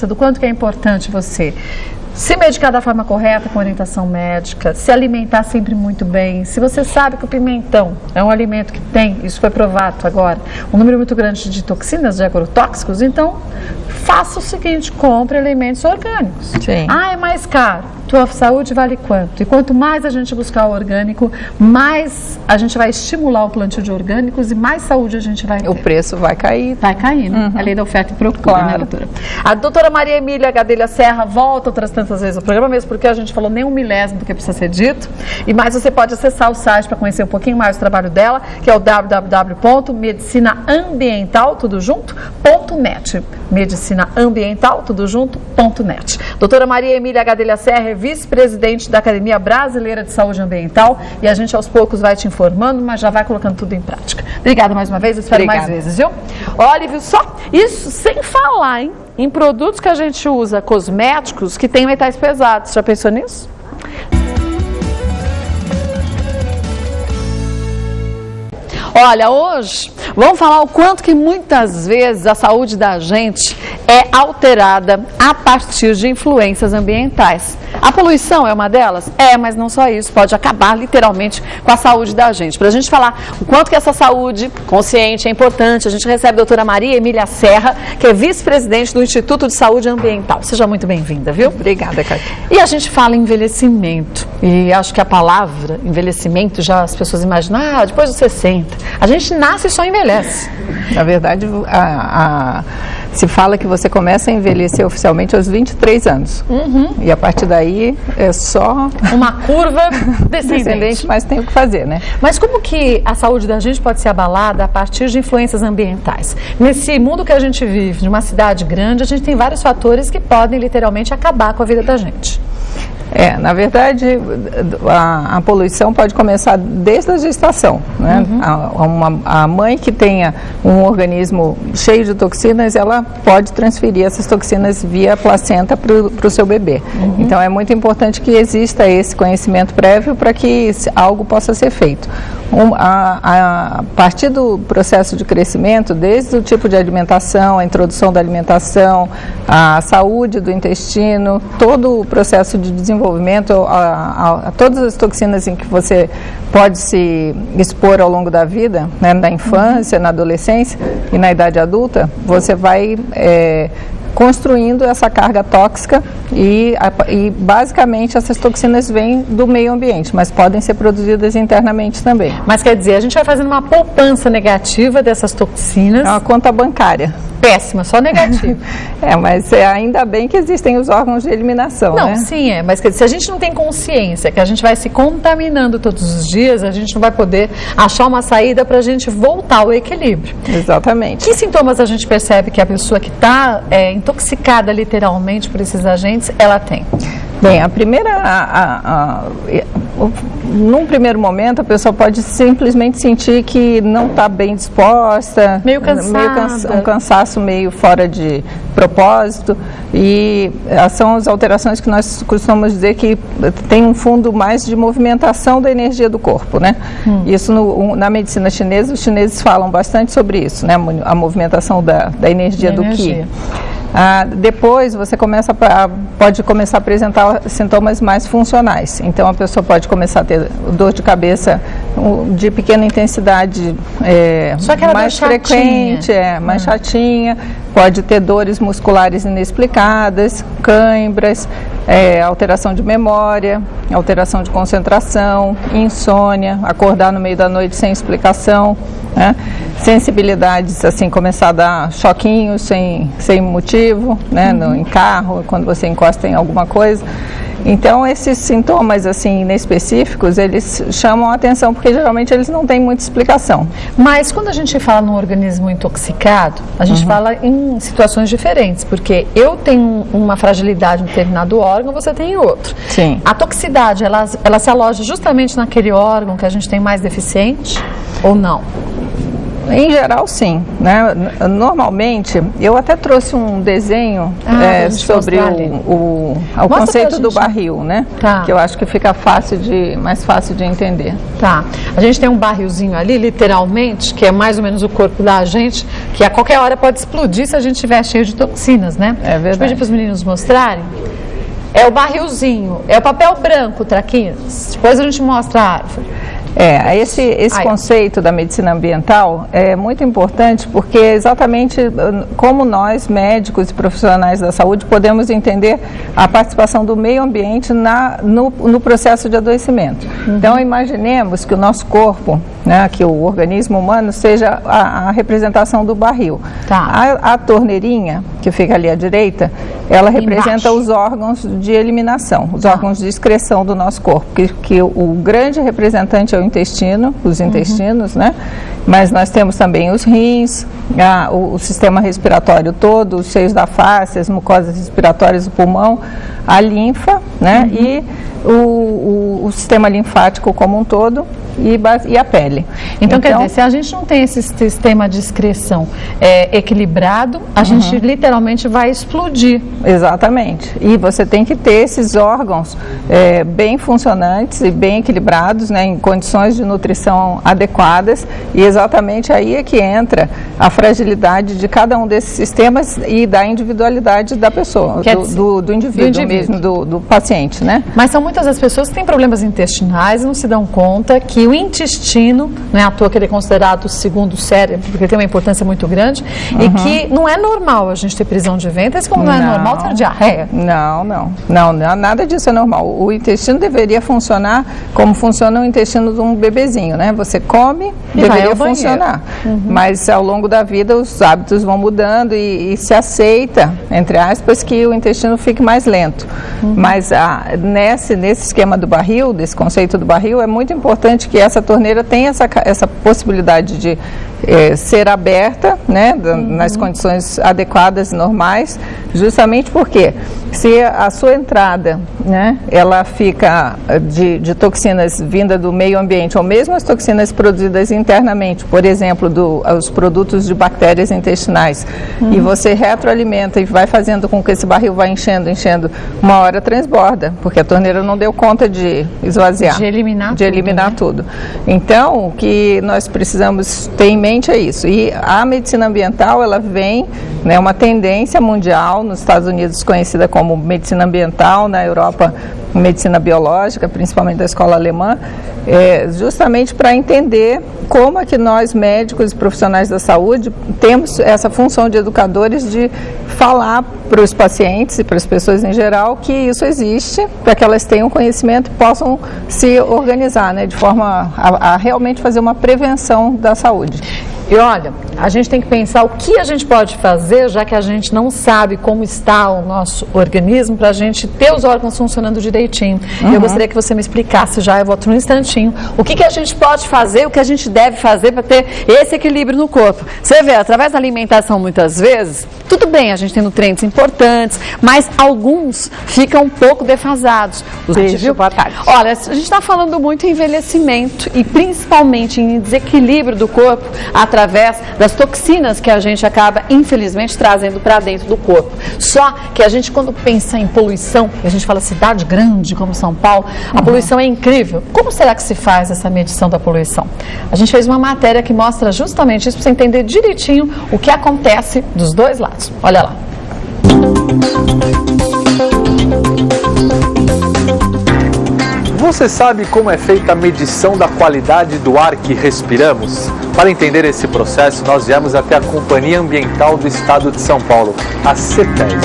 do quanto que é importante você se medicar da forma correta, com orientação médica, se alimentar sempre muito bem. Se você sabe que o pimentão é um alimento que tem, isso foi provado agora, um número muito grande de toxinas, de agrotóxicos, então faça o seguinte, compre alimentos orgânicos. Sim. Ah, é mais caro. Tua saúde vale quanto? E quanto mais a gente buscar o orgânico, mais a gente vai estimular o plantio de orgânicos e mais saúde a gente vai ter. O preço vai cair. Vai cair, né? A lei da oferta e procura, Claro. né, doutora? A doutora Maria Emília Gadelha Serra volta outras tantas vezes ao programa, mesmo porque a gente falou nem um milésimo do que precisa ser dito. E mais você pode acessar o site para conhecer um pouquinho mais do trabalho dela, que é o www.medicinaambiental.net. Medicinaambiental.net. Doutora Maria Emília Gadelha Serra é vice-presidente da Academia Brasileira de Saúde Ambiental e a gente aos poucos vai te informando, mas já vai colocando tudo em prática. Obrigada mais uma vez, eu espero mais vezes, viu? Olha, viu só? Isso sem falar, hein? Em produtos que a gente usa, cosméticos, que tem metais pesados. Já pensou nisso? Olha, hoje vamos falar o quanto que muitas vezes a saúde da gente é alterada a partir de influências ambientais. A poluição é uma delas? É, mas não só isso, pode acabar literalmente com a saúde da gente. Para a gente falar o quanto que essa saúde consciente é importante, a gente recebe a doutora Maria Emília Serra, que é vice-presidente do Instituto de Saúde Ambiental. Seja muito bem-vinda, viu? Obrigada, Cátia. E a gente fala em envelhecimento, e acho que a palavra envelhecimento, já as pessoas imaginam, depois dos 60. A gente nasce e só envelhece. Na verdade, se fala que você começa a envelhecer oficialmente aos 23 anos. E a partir daí é só uma curva descendente. Mas tem o que fazer, né? Mas como que a saúde da gente pode ser abalada a partir de influências ambientais? Nesse mundo que a gente vive, de uma cidade grande, a gente tem vários fatores que podem literalmente acabar com a vida da gente. Na verdade, a poluição pode começar desde a gestação, né? A mãe que tenha um organismo cheio de toxinas, ela pode transferir essas toxinas via placenta para o seu bebê. Então, é muito importante que exista esse conhecimento prévio para que algo possa ser feito. A partir do processo de crescimento, desde o tipo de alimentação, a introdução da alimentação, a saúde do intestino, todo o processo de desenvolvimento, a todas as toxinas em que você pode se expor ao longo da vida, né, na infância, na adolescência e na idade adulta, você vai construindo essa carga tóxica e basicamente essas toxinas vêm do meio ambiente, mas podem ser produzidas internamente também. Mas quer dizer, a gente vai fazendo uma poupança negativa dessas toxinas. É uma conta bancária. Péssima, só negativa. Mas ainda bem que existem os órgãos de eliminação, não, né? Sim, mas quer dizer, se a gente não tem consciência que a gente vai se contaminando todos os dias, a gente não vai poder achar uma saída para a gente voltar ao equilíbrio. Exatamente. Que sintomas a gente percebe que a pessoa que está intoxicada literalmente por esses agentes, ela tem? Bem, a primeira, num primeiro momento, a pessoa pode simplesmente sentir que não está bem disposta, meio cansada, um cansaço meio fora de propósito, e são as alterações que nós costumamos dizer que tem um fundo mais de movimentação da energia do corpo, né? Isso na medicina chinesa, os chineses falam bastante sobre isso, né? A movimentação da energia do Qi. Depois você pode começar a apresentar sintomas mais funcionais. Então a pessoa pode começar a ter dor de cabeça de pequena intensidade, mais frequente, mais chatinha, pode ter dores musculares inexplicadas, cãibras, alteração de memória, alteração de concentração, insônia, acordar no meio da noite sem explicação, né? Sensibilidades, assim, começar a dar choquinhos sem motivo, né? Em carro, quando você encosta em alguma coisa. Então, esses sintomas, assim, inespecíficos, eles chamam a atenção, porque geralmente eles não têm muita explicação. Mas quando a gente fala num organismo intoxicado, a gente fala em situações diferentes, porque eu tenho uma fragilidade em determinado órgão, você tem em outro. Sim. A toxicidade, ela se aloja justamente naquele órgão que a gente tem mais deficiente ou não? Em geral, sim, né? Normalmente, eu até trouxe um desenho sobre o conceito do barril, né? Tá. Que eu acho que fica mais fácil de entender. Tá. A gente tem um barrilzinho ali, literalmente, que é mais ou menos o corpo da gente, que a qualquer hora pode explodir se a gente estiver cheio de toxinas, né? É verdade. Deixa eu pedir para os meninos mostrarem. É o barrilzinho, é o papel branco, traquinas. Depois a gente mostra a árvore. Esse conceito da medicina ambiental é muito importante porque exatamente como nós, médicos e profissionais da saúde, podemos entender a participação do meio ambiente no processo de adoecimento. Então, imaginemos que o nosso corpo, né, que o organismo humano seja a representação do barril. Tá. A torneirinha, que fica ali à direita, ela representa os órgãos de eliminação, os órgãos de excreção do nosso corpo, que o grande representante é o intestino, os intestinos, né? Mas nós temos também os rins, o sistema respiratório todo, os seios da face, as mucosas respiratórias do pulmão, a linfa, né? E o sistema linfático como um todo e a pele. Então, quer dizer, se a gente não tem esse sistema de excreção equilibrado, a gente literalmente vai explodir. Exatamente. E você tem que ter esses órgãos bem funcionantes e bem equilibrados, né, em condições de nutrição adequadas, e exatamente aí é que entra a fragilidade de cada um desses sistemas e da individualidade da pessoa, do indivíduo mesmo, do paciente, né? Mas são muitas as pessoas que têm problemas intestinais e não se dão conta que o intestino, não é à toa que ele é considerado o segundo cérebro, porque tem uma importância muito grande, e que não é normal a gente ter prisão de ventre, assim como não é normal ter diarreia. Não, nada disso é normal. O intestino deveria funcionar como funciona o intestino de um bebezinho, né? Você come, deveria funcionar. Mas ao longo da vida os hábitos vão mudando e se aceita, entre aspas, que o intestino fique mais lento. Mas nesse esquema do barril, desse conceito do barril, é muito importante que essa torneira tenha essa possibilidade de ser aberta, né, nas condições adequadas e normais, justamente porque se a sua entrada, né, ela fica de toxinas vindas do meio ambiente, ou mesmo as toxinas produzidas internamente, por exemplo, os produtos de bactérias intestinais, e você retroalimenta e vai fazendo com que esse barril vá enchendo, uma hora transborda, porque a torneira não deu conta de esvaziar, de eliminar tudo. Então, o que nós precisamos ter em mente é isso. E a medicina ambiental, ela vem, né, uma tendência mundial, nos Estados Unidos conhecida como medicina ambiental, na Europa medicina biológica, principalmente da escola alemã, justamente para entender como é que nós, médicos e profissionais da saúde, temos essa função de educadores de falar para os pacientes e para as pessoas em geral que isso existe, para que elas tenham conhecimento e possam se organizar, né, de forma a realmente fazer uma prevenção da saúde. E olha, a gente tem que pensar o que a gente pode fazer, já que a gente não sabe como está o nosso organismo, para a gente ter os órgãos funcionando direitinho. Eu gostaria que você me explicasse já, eu volto num instantinho, o que a gente pode fazer, o que a gente deve fazer para ter esse equilíbrio no corpo. Você vê, através da alimentação, muitas vezes, tudo bem, a gente tem nutrientes importantes, mas alguns ficam um pouco defasados. Olha, a gente está falando muito em envelhecimento e principalmente em desequilíbrio do corpo através das toxinas que a gente acaba, infelizmente, trazendo para dentro do corpo. Só que a gente, quando pensa em poluição, a gente fala cidade grande como São Paulo, a poluição é incrível. Como será que se faz essa medição da poluição? A gente fez uma matéria que mostra justamente isso para você entender direitinho o que acontece dos dois lados. Olha lá. Você sabe como é feita a medição da qualidade do ar que respiramos? Para entender esse processo, nós viemos até a Companhia Ambiental do Estado de São Paulo, a CETESB.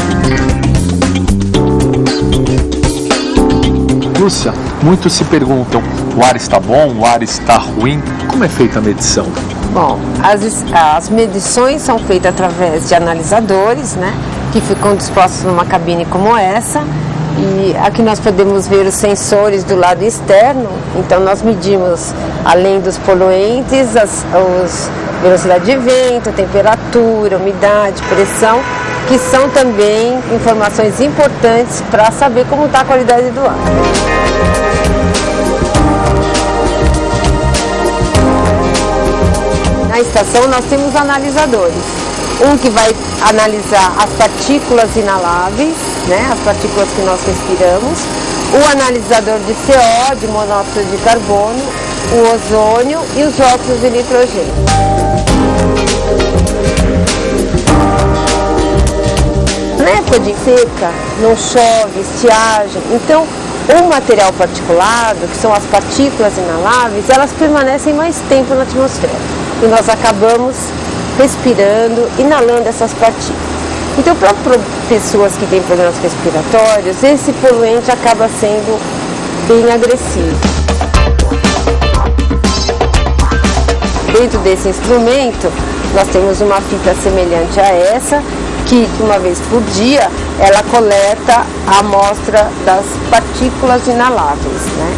Lúcia, muitos se perguntam, o ar está bom, o ar está ruim? Como é feita a medição? Bom, as medições são feitas através de analisadores, né, que ficam dispostos numa cabine como essa. E aqui nós podemos ver os sensores do lado externo, então nós medimos, além dos poluentes, velocidade de vento, temperatura, umidade, pressão, que são também informações importantes para saber como está a qualidade do ar. Na estação nós temos analisadores. Um que vai analisar as partículas inaláveis, né, as partículas que nós respiramos, o analisador de CO, de monóxido de carbono, o ozônio e os óxidos de nitrogênio. Na época de seca, não chove, estiagem, então o material particulado, que são as partículas inaláveis, elas permanecem mais tempo na atmosfera e nós acabamos respirando, inalando essas partículas. Então, para pessoas que têm problemas respiratórios, esse poluente acaba sendo bem agressivo. Dentro desse instrumento, nós temos uma fita semelhante a essa, que uma vez por dia ela coleta a amostra das partículas inaláveis, né?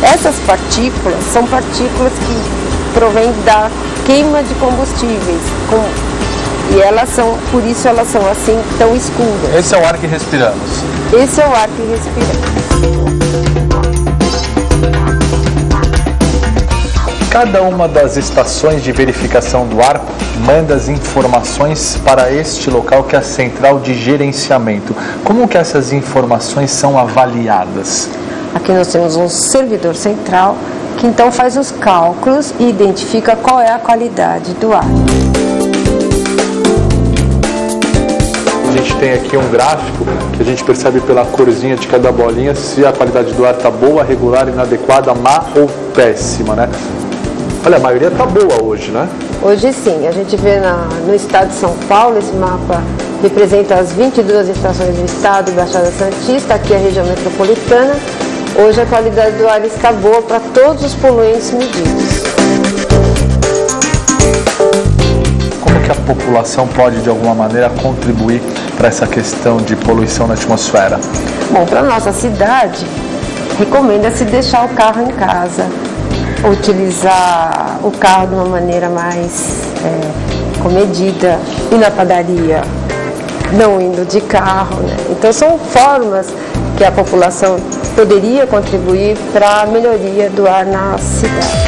Essas partículas são partículas que provêm da queima de combustíveis, e elas são, por isso elas são assim tão escuras. Esse é o ar que respiramos. Esse é o ar que respiramos. Cada uma das estações de verificação do ar manda as informações para este local que é a central de gerenciamento. Como que essas informações são avaliadas? Aqui nós temos um servidor central que então faz os cálculos e identifica qual é a qualidade do ar. A gente tem aqui um gráfico que a gente percebe pela corzinha de cada bolinha se a qualidade do ar está boa, regular, inadequada, má ou péssima, né? Olha, a maioria está boa hoje, né? Hoje sim, a gente vê no estado de São Paulo, esse mapa representa as 22 estações do estado, Baixada Santista, aqui a região metropolitana. Hoje a qualidade do ar está boa para todos os poluentes medidos. Como que a população pode, de alguma maneira, contribuir para essa questão de poluição na atmosfera? Bom, para a nossa cidade, recomenda-se deixar o carro em casa, utilizar o carro de uma maneira mais comedida, ir na padaria, não indo de carro, né? Então são formas que a população poderia contribuir para a melhoria do ar na cidade.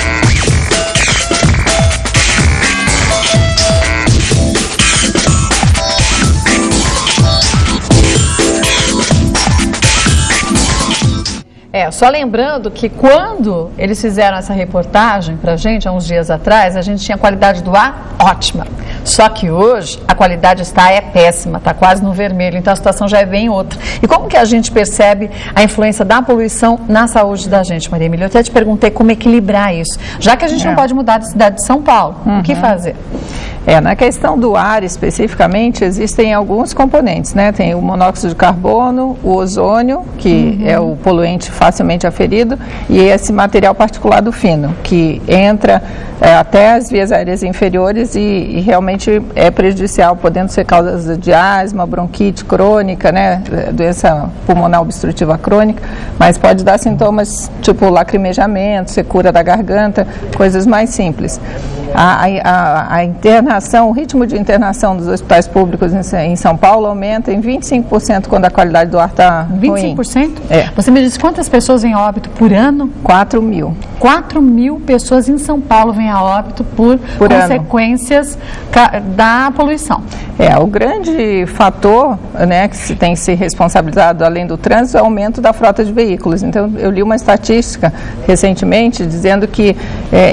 Só lembrando que quando eles fizeram essa reportagem pra gente, há uns dias atrás, a gente tinha qualidade do ar ótima. Só que hoje a qualidade está péssima, está quase no vermelho, então a situação já é bem outra. E como que a gente percebe a influência da poluição na saúde da gente, Maria Emília? Eu até te perguntei como equilibrar isso, já que a gente não pode mudar da cidade de São Paulo, o que fazer? Na questão do ar especificamente, existem alguns componentes, né? Tem o monóxido de carbono, o ozônio, que é o poluente facilmente aferido, e esse material particulado fino, que entra até as vias aéreas inferiores e realmente é prejudicial, podendo ser causa de asma, bronquite crônica, né? Doença pulmonar obstrutiva crônica, mas pode dar sintomas tipo lacrimejamento, secura da garganta, coisas mais simples. A internação, o ritmo de internação dos hospitais públicos em São Paulo aumenta em 25% quando a qualidade do ar está ruim. 25%? É. Você me disse quantas pessoas vêm a óbito por ano? 4 mil. 4 mil pessoas em São Paulo vêm a óbito por consequências da poluição. O grande fator, né, que se tem se responsabilizado além do trânsito é o aumento da frota de veículos. Então, eu li uma estatística recentemente dizendo que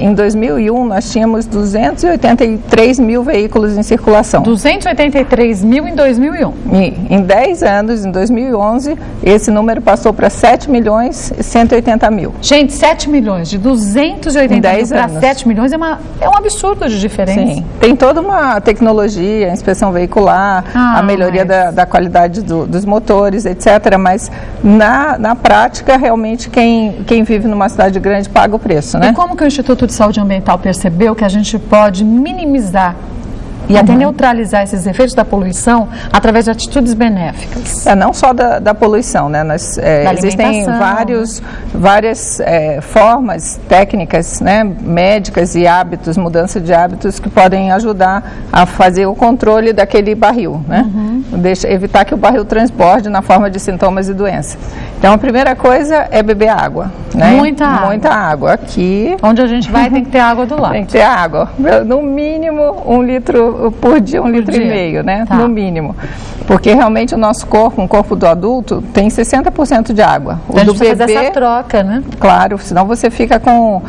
em 2001 nós tínhamos 283 mil veículos em circulação. 283 mil em 2001. E em 10 anos, em 2011, esse número passou para 7 milhões e 180 mil. Gente, 7 milhões, de 280 mil para 7 milhões é um absurdo de diferença. Sim, tem toda uma tecnologia, a inspeção veicular, a melhoria da qualidade dos motores, etc. Mas na prática, realmente, quem vive numa cidade grande paga o preço, né? E como que o Instituto de Saúde Ambiental percebeu que a gente pode minimizar e até neutralizar esses efeitos da poluição através de atitudes benéficas? Não só da poluição, né? Existem várias formas técnicas, né, médicas e hábitos, mudança de hábitos que podem ajudar a fazer o controle daquele barril, né? Evitar que o barril transborde na forma de sintomas e doenças. Então, a primeira coisa é beber água, né? Muita água. Muita água. Aqui... Onde a gente vai tem que ter água do lado. Tem que ter água. No mínimo, 1 litro por dia, 1,5 litro, né? Tá. No mínimo. Porque realmente o nosso corpo, um corpo do adulto, tem 60% de água. Então, o do a gente precisa bebê, fazer essa troca, né? Claro, senão você fica com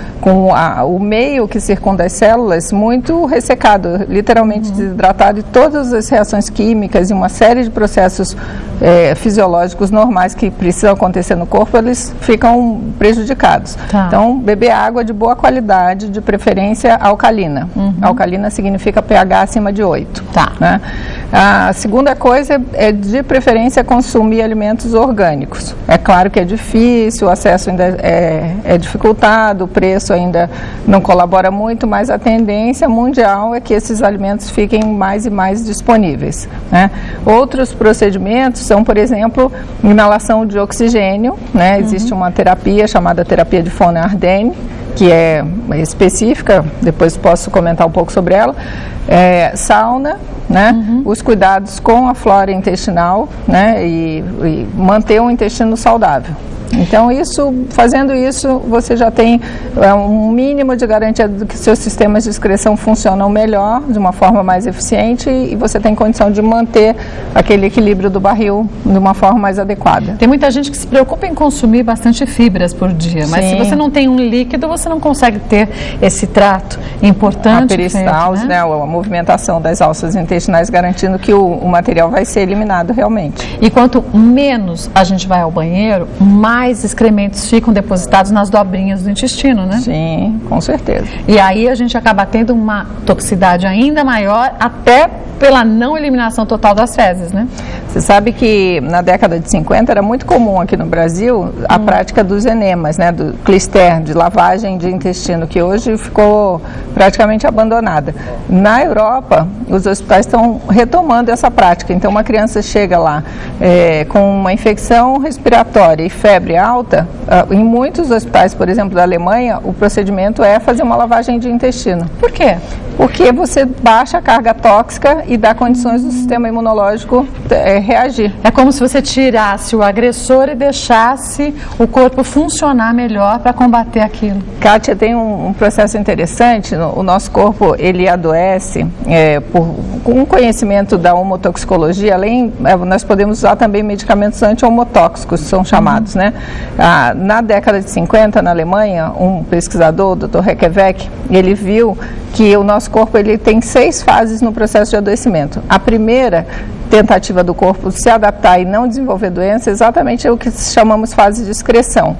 o meio que circunda as células muito ressecado, literalmente desidratado, e todas as reações químicas e uma série de processos fisiológicos normais que precisam acontecer no corpo, eles ficam prejudicados. Tá. Então, beber água de boa qualidade, de preferência alcalina. Alcalina significa pH acima de 8. Tá. Né? A segunda coisa é de preferência consumir alimentos orgânicos. É claro que é difícil, o acesso ainda é dificultado, o preço ainda não colabora muito, mas a tendência mundial é que esses alimentos fiquem mais e mais disponíveis. Né? Outros procedimentos são, por exemplo, inalação de oxigênio, né? Existe uma terapia chamada terapia de Von-Ardenne, que é específica, depois posso comentar um pouco sobre ela, sauna, né? Os cuidados com a flora intestinal, né? E manter um intestino saudável. Então, fazendo isso, você já tem um mínimo de garantia de que seus sistemas de excreção funcionam melhor, de uma forma mais eficiente, e você tem condição de manter aquele equilíbrio do barril de uma forma mais adequada. Tem muita gente que se preocupa em consumir bastante fibras por dia, mas se você não tem um líquido, você não consegue ter esse trato importante. A peristalse, né? A movimentação das alças intestinais, garantindo que o material vai ser eliminado realmente. E quanto menos a gente vai ao banheiro, mais excrementos ficam depositados nas dobrinhas do intestino, né? Sim, com certeza. E aí a gente acaba tendo uma toxicidade ainda maior, até pela não eliminação total das fezes, né? Você sabe que na década de 50 era muito comum aqui no Brasil a prática dos enemas, né? Do clister, de lavagem de intestino, que hoje ficou praticamente abandonada. Na Europa, os hospitais estão retomando essa prática. Então, uma criança chega lá com uma infecção respiratória e febre alta, em muitos hospitais, por exemplo, da Alemanha, o procedimento é fazer uma lavagem de intestino. Por quê? Porque você baixa a carga tóxica e dá condições do sistema imunológico reagir. É como se você tirasse o agressor e deixasse o corpo funcionar melhor para combater aquilo. Kátia, tem um processo interessante. O nosso corpo, ele adoece com um conhecimento da homotoxicologia. Nós podemos usar também medicamentos anti-homotóxicos, são chamados, né? Na década de 50, na Alemanha, um pesquisador, o Dr. Heckeweck, ele viu que o nosso corpo ele tem 6 fases no processo de adoecimento. A primeira tentativa do corpo se adaptar e não desenvolver doença, exatamente é o que chamamos fase de excreção.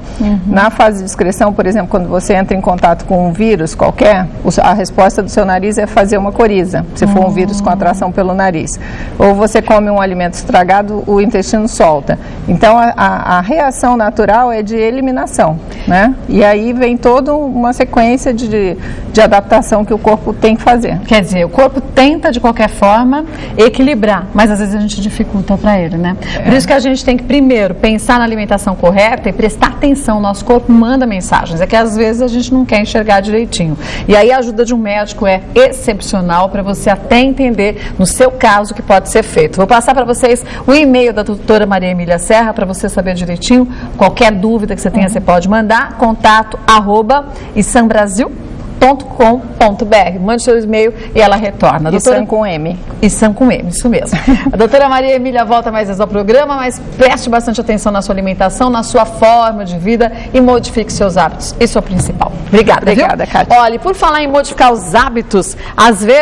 Na fase de excreção, por exemplo, quando você entra em contato com um vírus qualquer, a resposta do seu nariz é fazer uma coriza, se for um vírus com atração pelo nariz. Ou você come um alimento estragado, o intestino solta. Então, a reação natural é de eliminação, né? E aí vem toda uma sequência de adaptação que o corpo tem que fazer. Quer dizer, o corpo tenta, de qualquer forma, equilibrar, mas às vezes a gente dificulta para ele, né? Por isso que a gente tem que, primeiro, pensar na alimentação correta e prestar atenção. O nosso corpo manda mensagens. É que às vezes a gente não quer enxergar direitinho. E aí a ajuda de um médico é excepcional para você até entender, no seu caso, o que pode ser feito. Vou passar para vocês o e-mail da doutora Maria Emília Serra para você saber direitinho. Qualquer dúvida que você tenha, você pode mandar. contato@isambrasil.com.br. Mande seu e-mail e ela retorna. Isam com M. Isam com M, isso mesmo. A doutora Maria Emília volta mais vezes ao programa, mas preste bastante atenção na sua alimentação, na sua forma de vida e modifique seus hábitos. Isso é o principal. Obrigada, Kátia. Olha, e por falar em modificar os hábitos, às vezes